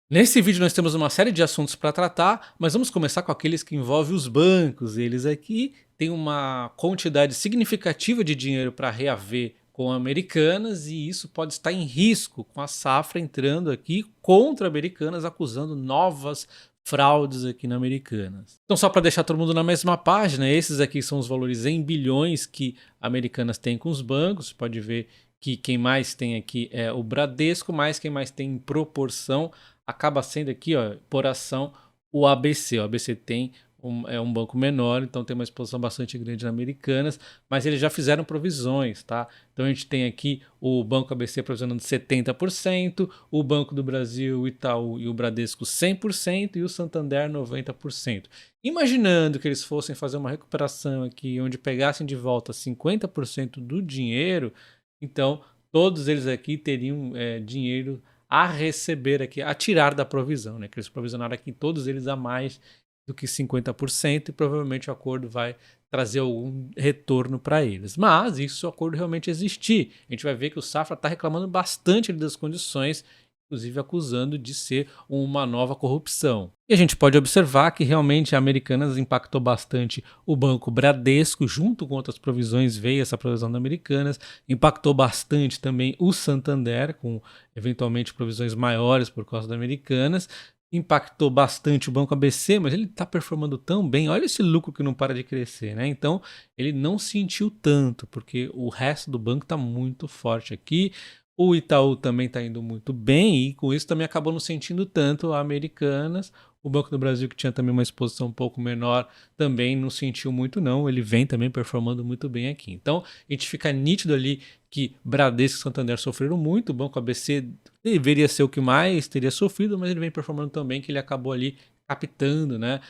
Nesse vídeo nós temos uma série de assuntos para tratar, mas vamos começar com aqueles que envolvem os bancos. Eles aqui têm uma quantidade significativa de dinheiro para reaver com Americanas e isso pode estar em risco com a Safra entrando aqui contra Americanas, acusando novas fraudes aqui na Americanas. Então só para deixar todo mundo na mesma página, esses aqui são os valores em bilhões que Americanas tem com os bancos. Você pode ver que quem mais tem aqui é o Bradesco, mas quem mais tem em proporção acaba sendo aqui, ó, por ação, o ABC. O ABC tem um banco menor, então tem uma exposição bastante grande na Americanas, mas eles já fizeram provisões, tá? Então a gente tem aqui o Banco ABC provisionando 70%, o Banco do Brasil, o Itaú e o Bradesco 100% e o Santander 90%. Imaginando que eles fossem fazer uma recuperação aqui, onde pegassem de volta 50% do dinheiro, então todos eles aqui teriam dinheiro a receber aqui, a tirar da provisão, né? Que eles provisionaram aqui todos eles a mais do que 50% e provavelmente o acordo vai trazer algum retorno para eles. Mas isso se o acordo realmente existir, a gente vai ver que o Safra está reclamando bastante das condições, inclusive acusando de ser uma nova corrupção. E a gente pode observar que realmente a Americanas impactou bastante o Banco Bradesco, junto com outras provisões veio essa provisão da Americanas, impactou bastante também o Santander, com eventualmente provisões maiores por causa da Americanas, impactou bastante o Banco ABC, mas ele está performando tão bem, olha esse lucro que não para de crescer, né? Então ele não sentiu tanto, porque o resto do banco está muito forte aqui. O Itaú também está indo muito bem e com isso também acabou não sentindo tanto a Americanas. O Banco do Brasil, que tinha também uma exposição um pouco menor, também não sentiu muito não. Ele vem também performando muito bem aqui. Então a gente fica nítido ali que Bradesco e Santander sofreram muito. O Banco ABC deveria ser o que mais teria sofrido, mas ele vem performando tão bem que ele acabou ali captando, né,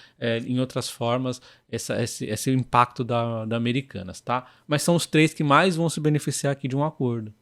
em outras formas, esse impacto da Americanas, tá? Mas são os três que mais vão se beneficiar aqui de um acordo.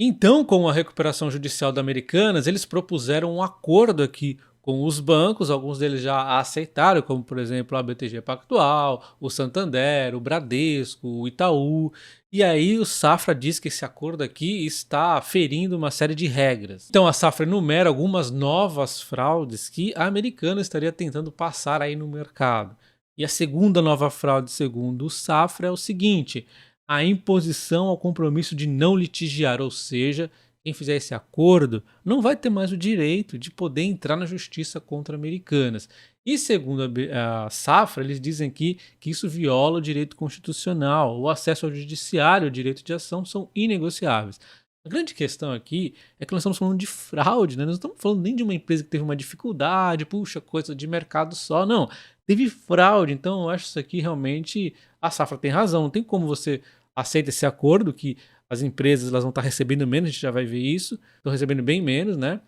Então, com a recuperação judicial da Americanas, eles propuseram um acordo aqui com os bancos, alguns deles já aceitaram, como por exemplo a BTG Pactual, o Santander, o Bradesco, o Itaú. E aí o Safra diz que esse acordo aqui está ferindo uma série de regras. Então a Safra enumera algumas novas fraudes que a Americanas estaria tentando passar aí no mercado. E a segunda nova fraude, segundo o Safra, é o seguinte: a imposição ao compromisso de não litigiar, ou seja, quem fizer esse acordo não vai ter mais o direito de poder entrar na justiça contra Americanas. E segundo a Safra, eles dizem aqui que isso viola o direito constitucional, o acesso ao judiciário, o direito de ação são inegociáveis. A grande questão aqui é que nós estamos falando de fraude, né? Nós não estamos falando nem de uma empresa que teve uma dificuldade, puxa, coisa de mercado só, não. Teve fraude, então eu acho isso aqui realmente a Safra tem razão, não tem como você aceita esse acordo que as empresas elas vão estar recebendo menos, a gente já vai ver isso, estão recebendo bem menos, né?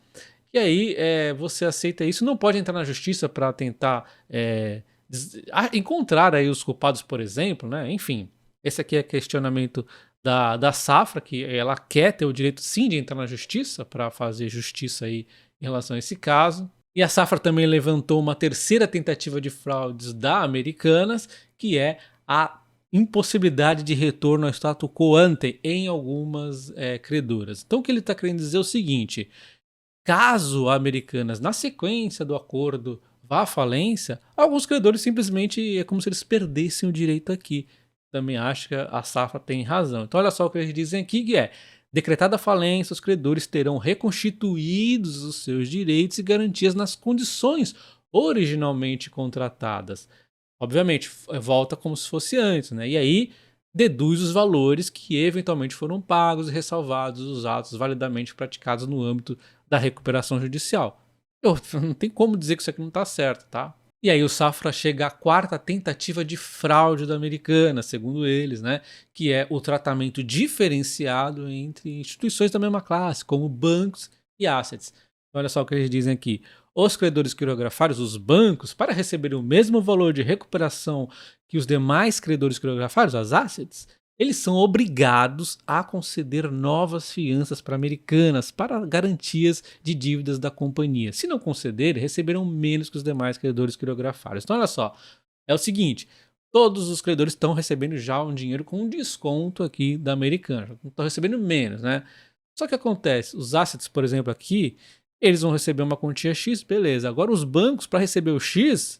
E aí você aceita isso, não pode entrar na justiça para tentar encontrar aí os culpados, por exemplo, né? Enfim, esse aqui é questionamento da Safra, que ela quer ter o direito sim de entrar na justiça para fazer justiça aí em relação a esse caso. E a Safra também levantou uma terceira tentativa de fraudes da Americanas, que é a impossibilidade de retorno ao status quo ante em algumas credoras. Então o que ele está querendo dizer é o seguinte: caso a Americanas, na sequência do acordo, vá à falência, alguns credores simplesmente é como se eles perdessem o direito aqui. Também acho que a Safra tem razão. Então olha só o que eles dizem aqui, que é: decretada a falência, os credores terão reconstituídos os seus direitos e garantias nas condições originalmente contratadas. Obviamente, volta como se fosse antes, né? E aí deduz os valores que eventualmente foram pagos e ressalvados os atos validamente praticados no âmbito da recuperação judicial. Não tem como dizer que isso aqui não está certo, tá? E aí o Safra chega à quarta tentativa de fraude da Americana, segundo eles, né? Que é o tratamento diferenciado entre instituições da mesma classe, como bancos e assets. Olha só o que eles dizem aqui: os credores quirografados, os bancos, para receberem o mesmo valor de recuperação que os demais credores quirografados, as assets, eles são obrigados a conceder novas fianças para Americanas para garantias de dívidas da companhia. Se não concederem, receberão menos que os demais credores quirografados. Então olha só, é o seguinte: todos os credores estão recebendo já um dinheiro com um desconto aqui da Americana, estão recebendo menos, né? Só que acontece, os assets, por exemplo, aqui, eles vão receber uma quantia X, beleza. Agora os bancos, para receber o X,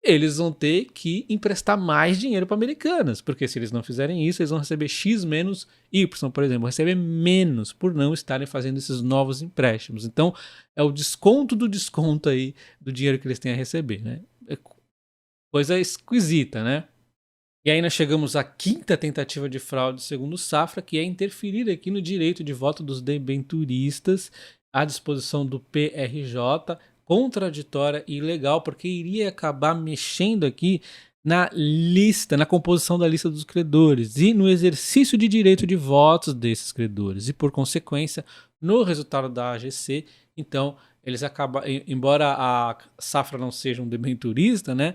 eles vão ter que emprestar mais dinheiro para Americanas, porque se eles não fizerem isso, eles vão receber X menos Y, por exemplo, vão receber menos por não estarem fazendo esses novos empréstimos. Então, é o desconto do desconto aí do dinheiro que eles têm a receber, né? É coisa esquisita, né? E aí nós chegamos à quinta tentativa de fraude segundo o Safra, que é interferir aqui no direito de voto dos debenturistas à disposição do PRJ, contraditória e ilegal, porque iria acabar mexendo aqui na lista, na composição da lista dos credores e no exercício de direito de votos desses credores e, por consequência, no resultado da AGC. Então, eles acabam, embora a Safra não seja um debenturista, né?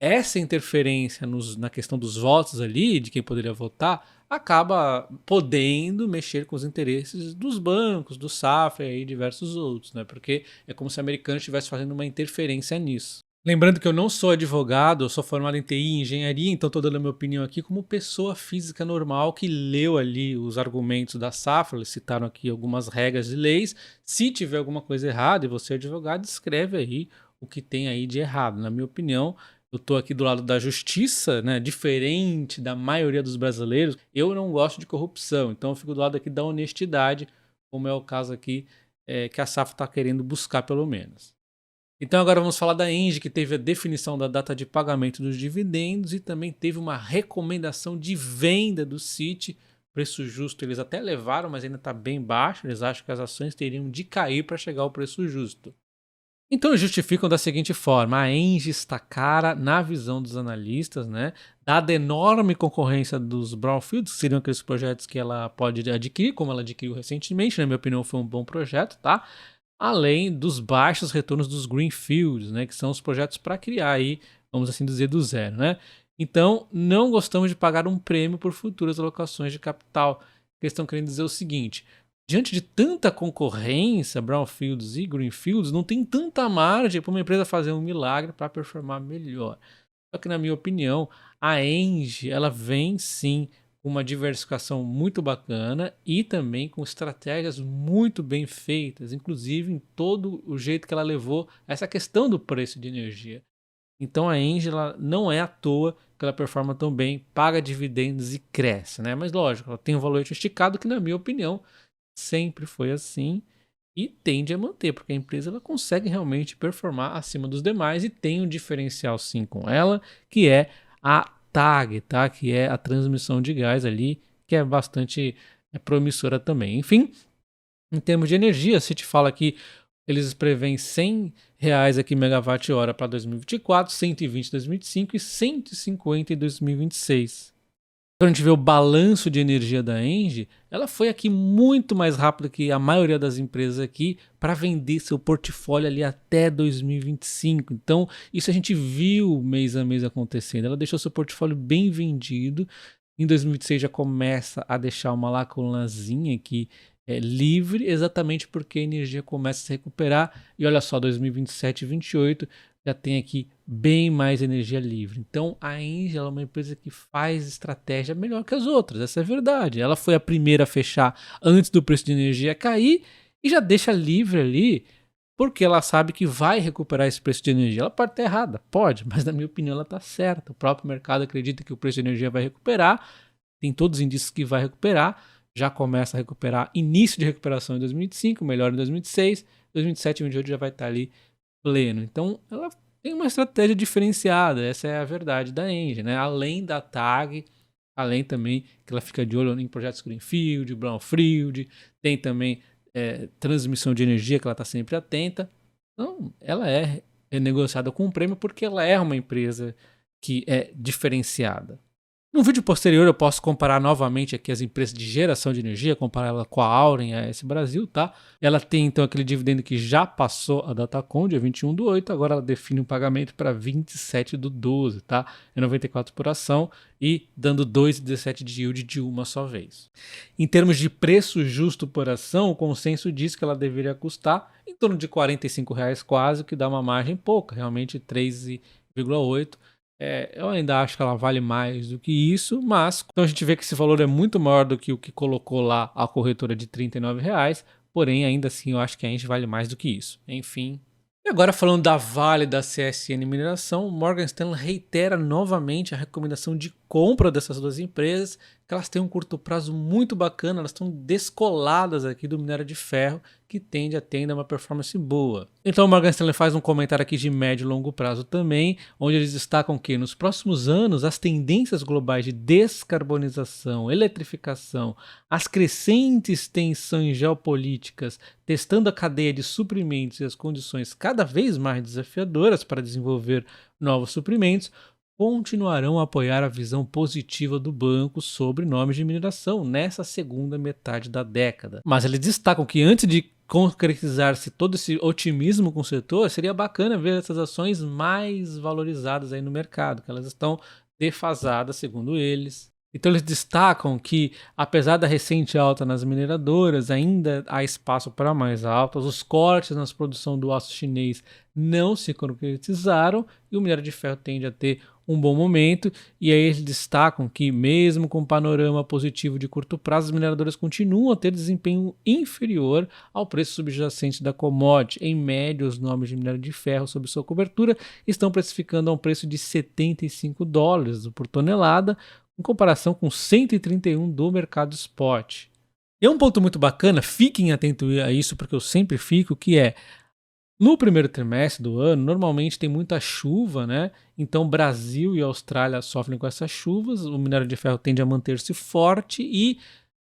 Essa interferência na questão dos votos ali, de quem poderia votar, acaba podendo mexer com os interesses dos bancos, do Safra e diversos outros, né? Porque é como se o americano estivesse fazendo uma interferência nisso. Lembrando que eu não sou advogado, eu sou formado em TI e engenharia, então estou dando a minha opinião aqui como pessoa física normal que leu ali os argumentos da Safra, eles citaram aqui algumas regras e leis. Se tiver alguma coisa errada e você é advogado, escreve aí o que tem aí de errado. Na minha opinião, eu tô aqui do lado da justiça, né? Diferente da maioria dos brasileiros, eu não gosto de corrupção, então eu fico do lado aqui da honestidade, como é o caso aqui que a Safra está querendo buscar pelo menos. Então agora vamos falar da Engie, que teve a definição da data de pagamento dos dividendos e também teve uma recomendação de venda do CIT. Preço justo eles até levaram, mas ainda está bem baixo, eles acham que as ações teriam de cair para chegar ao preço justo. Então justificam da seguinte forma: a Engie está cara na visão dos analistas, né? Dada a enorme concorrência dos brownfields, que seriam aqueles projetos que ela pode adquirir, como ela adquiriu recentemente, na minha opinião foi um bom projeto, tá? Além dos baixos retornos dos greenfields, né? Que são os projetos para criar aí, vamos assim dizer, do zero, né? Então não gostamos de pagar um prêmio por futuras alocações de capital. Eles estão querendo dizer o seguinte: diante de tanta concorrência, brownfields e greenfields, não tem tanta margem para uma empresa fazer um milagre para performar melhor. Só que, na minha opinião, a Engie, ela vem sim com uma diversificação muito bacana e também com estratégias muito bem feitas, inclusive em todo o jeito que ela levou essa questão do preço de energia. Então a Engie não é à toa que ela performa tão bem, paga dividendos e cresce, né? Mas lógico, ela tem um valor esticado que, na minha opinião, sempre foi assim e tende a manter, porque a empresa ela consegue realmente performar acima dos demais e tem um diferencial sim com ela, que é a TAG, tá? Que é a transmissão de gás ali, que é bastante promissora também. Enfim, em termos de energia, se te fala que eles prevêem R$ 100 aqui megawatt-hora para 2024, 120 em 2025 e 150 em 2026. Quando a gente vê o balanço de energia da Engie, ela foi aqui muito mais rápido que a maioria das empresas aqui para vender seu portfólio ali até 2025. Então, isso a gente viu mês a mês acontecendo. Ela deixou seu portfólio bem vendido. Em 2026 já começa a deixar uma lacunazinha aqui livre, exatamente porque a energia começa a se recuperar. E olha só, 2027 e 2028 já tem aqui bem mais energia livre. Então a Engie é uma empresa que faz estratégia melhor que as outras, essa é a verdade. Ela foi a primeira a fechar antes do preço de energia cair e já deixa livre ali, porque ela sabe que vai recuperar esse preço de energia. Ela pode estar errada, pode, mas na minha opinião ela está certa. O próprio mercado acredita que o preço de energia vai recuperar, tem todos os indícios que vai recuperar, já começa a recuperar, início de recuperação em 2025, melhor em 2026, 2027 e 2028 já vai estar ali pleno. Então ela tem uma estratégia diferenciada, essa é a verdade da Engie, né? Além da TAG, além também que ela fica de olho em projetos Greenfield, Brownfield, tem também transmissão de energia que ela está sempre atenta. Então ela é negociada com um prêmio porque ela é uma empresa que é diferenciada. No vídeo posterior eu posso comparar novamente aqui as empresas de geração de energia, comparar ela com a Auren e a AES Brasil, tá? Ela tem então aquele dividendo que já passou a Datacom, dia 21/8, agora ela define um pagamento para 27/12, tá? É 94 por ação e dando 2,17 de yield de uma só vez. Em termos de preço justo por ação, o consenso diz que ela deveria custar em torno de R$ 45 quase, o que dá uma margem pouca, realmente 3,8. Eu ainda acho que ela vale mais do que isso, mas então a gente vê que esse valor é muito maior do que o que colocou lá a corretora de R$ 39, porém ainda assim eu acho que a gente vale mais do que isso. Enfim. E agora falando da Vale e da CSN Mineração, o Morgan Stanley reitera novamente a recomendação de compra dessas duas empresas, que elas têm um curto prazo muito bacana, elas estão descoladas aqui do minério de ferro, que tende a ter uma performance boa. Então o Morgan Stanley faz um comentário aqui de médio e longo prazo também, onde eles destacam que nos próximos anos as tendências globais de descarbonização, eletrificação, as crescentes tensões geopolíticas, testando a cadeia de suprimentos e as condições cada vez mais desafiadoras para desenvolver novos suprimentos, continuarão a apoiar a visão positiva do banco sobre nomes de mineração nessa segunda metade da década. Mas eles destacam que antes de concretizar-se todo esse otimismo com o setor, seria bacana ver essas ações mais valorizadas aí no mercado, que elas estão defasadas, segundo eles. Então eles destacam que, apesar da recente alta nas mineradoras, ainda há espaço para mais altas, os cortes na produção do aço chinês não se concretizaram e o minério de ferro tende a ter um bom momento, e aí eles destacam que mesmo com um panorama positivo de curto prazo, as mineradoras continuam a ter desempenho inferior ao preço subjacente da commodity. Em média, os nomes de minério de ferro sob sua cobertura estão precificando a um preço de $75 por tonelada, em comparação com 131 do mercado spot. E é um ponto muito bacana, fiquem atentos a isso, porque eu sempre fico, que é no primeiro trimestre do ano, normalmente tem muita chuva, né? Então Brasil e Austrália sofrem com essas chuvas, o minério de ferro tende a manter-se forte e,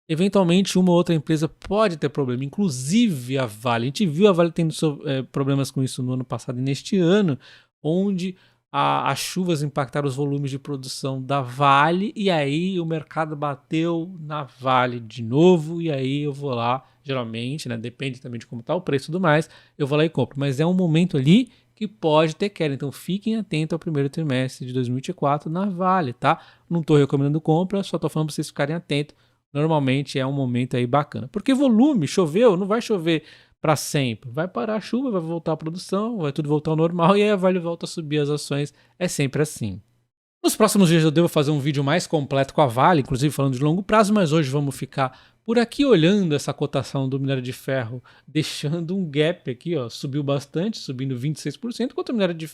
eventualmente, uma ou outra empresa pode ter problema, inclusive a Vale. A gente viu a Vale tendo problemas com isso no ano passado e neste ano, onde as chuvas impactaram os volumes de produção da Vale e aí o mercado bateu na Vale de novo e aí eu vou lá, geralmente, né, depende também de como está o preço e tudo mais, eu vou lá e compro. Mas é um momento ali que pode ter queda, então fiquem atentos ao primeiro trimestre de 2024 na Vale, tá? Não estou recomendando compra, só estou falando para vocês ficarem atentos. Normalmente é um momento aí bacana. Porque volume, choveu, não vai chover para sempre. Vai parar a chuva, vai voltar a produção, vai tudo voltar ao normal e aí a Vale volta a subir as ações. É sempre assim. Nos próximos dias eu devo fazer um vídeo mais completo com a Vale, inclusive falando de longo prazo, mas hoje vamos ficar por aqui olhando essa cotação do minério de ferro, deixando um gap aqui, ó, subiu bastante, subindo 26%,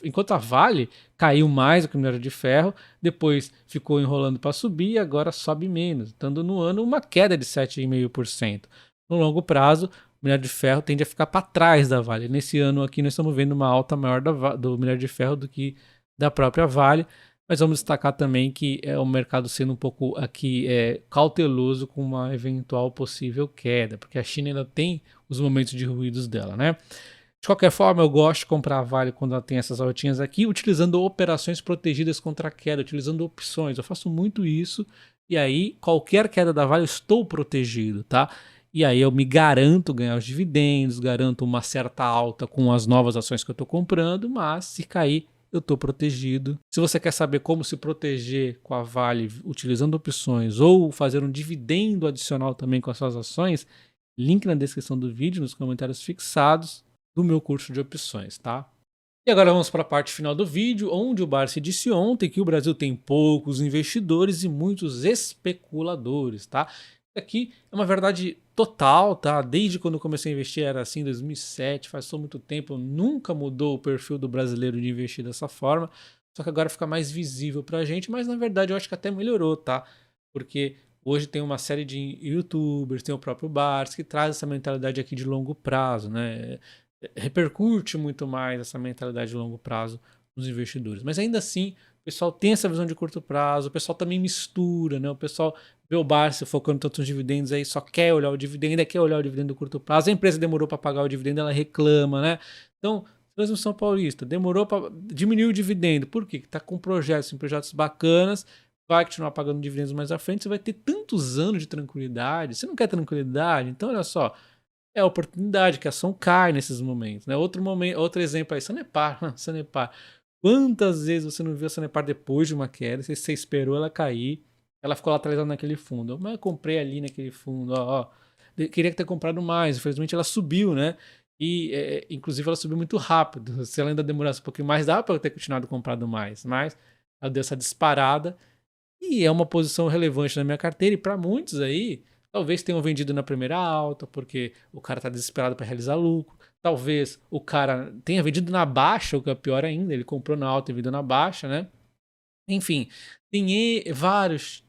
enquanto a Vale caiu mais do que o minério de ferro, depois ficou enrolando para subir e agora sobe menos, dando no ano uma queda de 7,5%. No longo prazo, o minério de ferro tende a ficar para trás da Vale. Nesse ano aqui nós estamos vendo uma alta maior do minério de ferro do que da própria Vale. Mas vamos destacar também que é o mercado sendo um pouco aqui cauteloso com uma eventual possível queda, porque a China ainda tem os momentos de ruídos dela, né? De qualquer forma, eu gosto de comprar a Vale quando ela tem essas altinhas aqui, utilizando operações protegidas contra a queda, utilizando opções. Eu faço muito isso e aí qualquer queda da Vale eu estou protegido, tá? E aí eu me garanto ganhar os dividendos, garanto uma certa alta com as novas ações que eu estou comprando, mas se cair eu estou protegido. Se você quer saber como se proteger com a Vale utilizando opções ou fazer um dividendo adicional também com as suas ações, link na descrição do vídeo, nos comentários fixados do meu curso de opções, tá? E agora vamos para a parte final do vídeo, onde o Barsi disse ontem que o Brasil tem poucos investidores e muitos especuladores, tá? Aqui é uma verdade total, tá? Desde quando eu comecei a investir era assim, 2007, faz só muito tempo, nunca mudou o perfil do brasileiro de investir dessa forma, só que agora fica mais visível pra gente, mas na verdade eu acho que até melhorou, tá? Porque hoje tem uma série de youtubers, tem o próprio Bars, que traz essa mentalidade aqui de longo prazo, né? Repercute muito mais essa mentalidade de longo prazo nos investidores, mas ainda assim o pessoal tem essa visão de curto prazo, o pessoal também mistura, né? O pessoal vê o Barsi focando tanto nos dividendos aí, só quer olhar o dividendo, quer olhar o dividendo do curto prazo. A empresa demorou para pagar o dividendo, ela reclama, né? Então, Transmissão Paulista demorou para diminuir o dividendo. Por quê? Está com projetos bacanas, vai continuar pagando dividendos mais à frente, você vai ter tantos anos de tranquilidade. Você não quer tranquilidade? Então, olha só, é a oportunidade que a ação cai nesses momentos, né? Outro exemplo aí, Sanepar. Quantas vezes você não viu a Sanepar depois de uma queda, você esperou ela cair, ela ficou lá atrás naquele fundo. Mas eu comprei ali naquele fundo, ó. Queria ter comprado mais, infelizmente ela subiu, né? E inclusive ela subiu muito rápido. Se ela ainda demorasse um pouquinho mais, dá para eu ter continuado comprado mais. Mas ela deu essa disparada e é uma posição relevante na minha carteira. E para muitos aí, Talvez tenham vendido na primeira alta, porque o cara está desesperado para realizar lucro. Talvez o cara tenha vendido na baixa, o que é pior ainda, ele comprou na alta e vendeu na baixa, né? Enfim, tem vários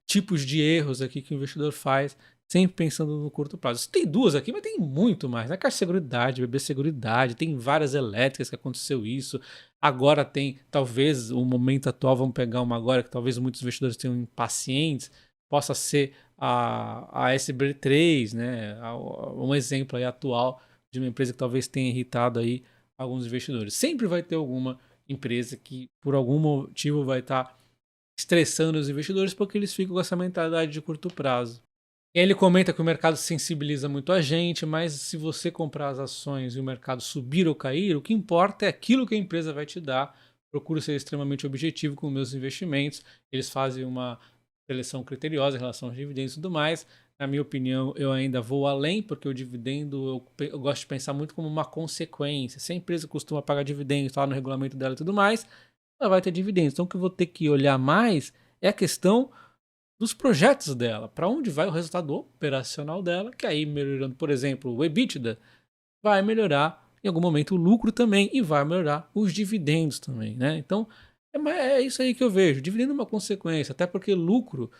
tipos de erros aqui que o investidor faz, sempre pensando no curto prazo. Tem duas aqui, mas tem muito mais. Né? Caixa de Seguridade, BB Seguridade, tem várias elétricas que aconteceu isso. Agora tem, talvez, o momento atual, vamos pegar uma agora, que talvez muitos investidores tenham impacientes, possa ser a SB3, né? Um exemplo aí atual de uma empresa que talvez tenha irritado aí alguns investidores. Sempre vai ter alguma empresa que por algum motivo vai estar estressando os investidores porque eles ficam com essa mentalidade de curto prazo. E aí ele comenta que o mercado sensibiliza muito a gente, mas se você comprar as ações e o mercado subir ou cair, o que importa é aquilo que a empresa vai te dar. Procuro ser extremamente objetivo com meus investimentos. Eles fazem uma seleção criteriosa em relação aos dividendos e tudo mais. Na minha opinião, eu ainda vou além, porque o dividendo eu gosto de pensar muito como uma consequência. Se a empresa costuma pagar dividendos, está lá no regulamento dela e tudo mais, ela vai ter dividendos. Então o que eu vou ter que olhar mais é a questão dos projetos dela, para onde vai o resultado operacional dela, que aí melhorando, por exemplo, o EBITDA, vai melhorar em algum momento o lucro também e vai melhorar os dividendos também, né? Então é isso aí que eu vejo. Dividendo é uma consequência, até porque lucro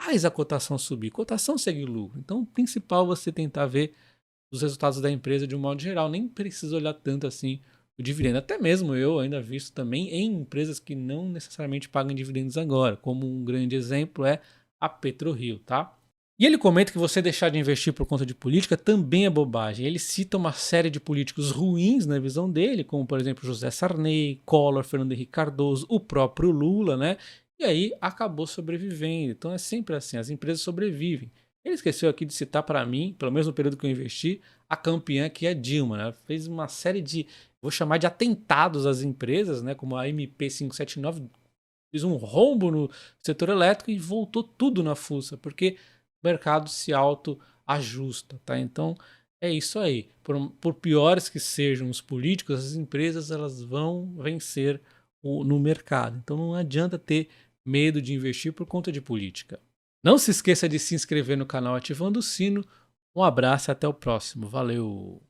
faz a cotação subir. Cotação segue lucro. Então o principal é você tentar ver os resultados da empresa de um modo geral. Nem precisa olhar tanto assim o dividendo. Até mesmo eu ainda visto também em empresas que não necessariamente pagam dividendos agora, como um grande exemplo é a PetroRio, tá? E ele comenta que você deixar de investir por conta de política também é bobagem. Ele cita uma série de políticos ruins na visão dele, como por exemplo José Sarney, Collor, Fernando Henrique Cardoso, o próprio Lula, né? E aí acabou sobrevivendo. Então é sempre assim, as empresas sobrevivem. Ele esqueceu aqui de citar para mim, pelo mesmo período que eu investi, a campeã que é Dilma, né? Ela fez uma série de, vou chamar de atentados às empresas, né? Como a MP579, fez um rombo no setor elétrico e voltou tudo na fuça, porque o mercado se autoajusta, tá? Então é isso aí. Por piores que sejam os políticos, as empresas elas vão vencer no mercado. Então não adianta ter medo de investir por conta de política. Não se esqueça de se inscrever no canal ativando o sino. Um abraço e até o próximo. Valeu!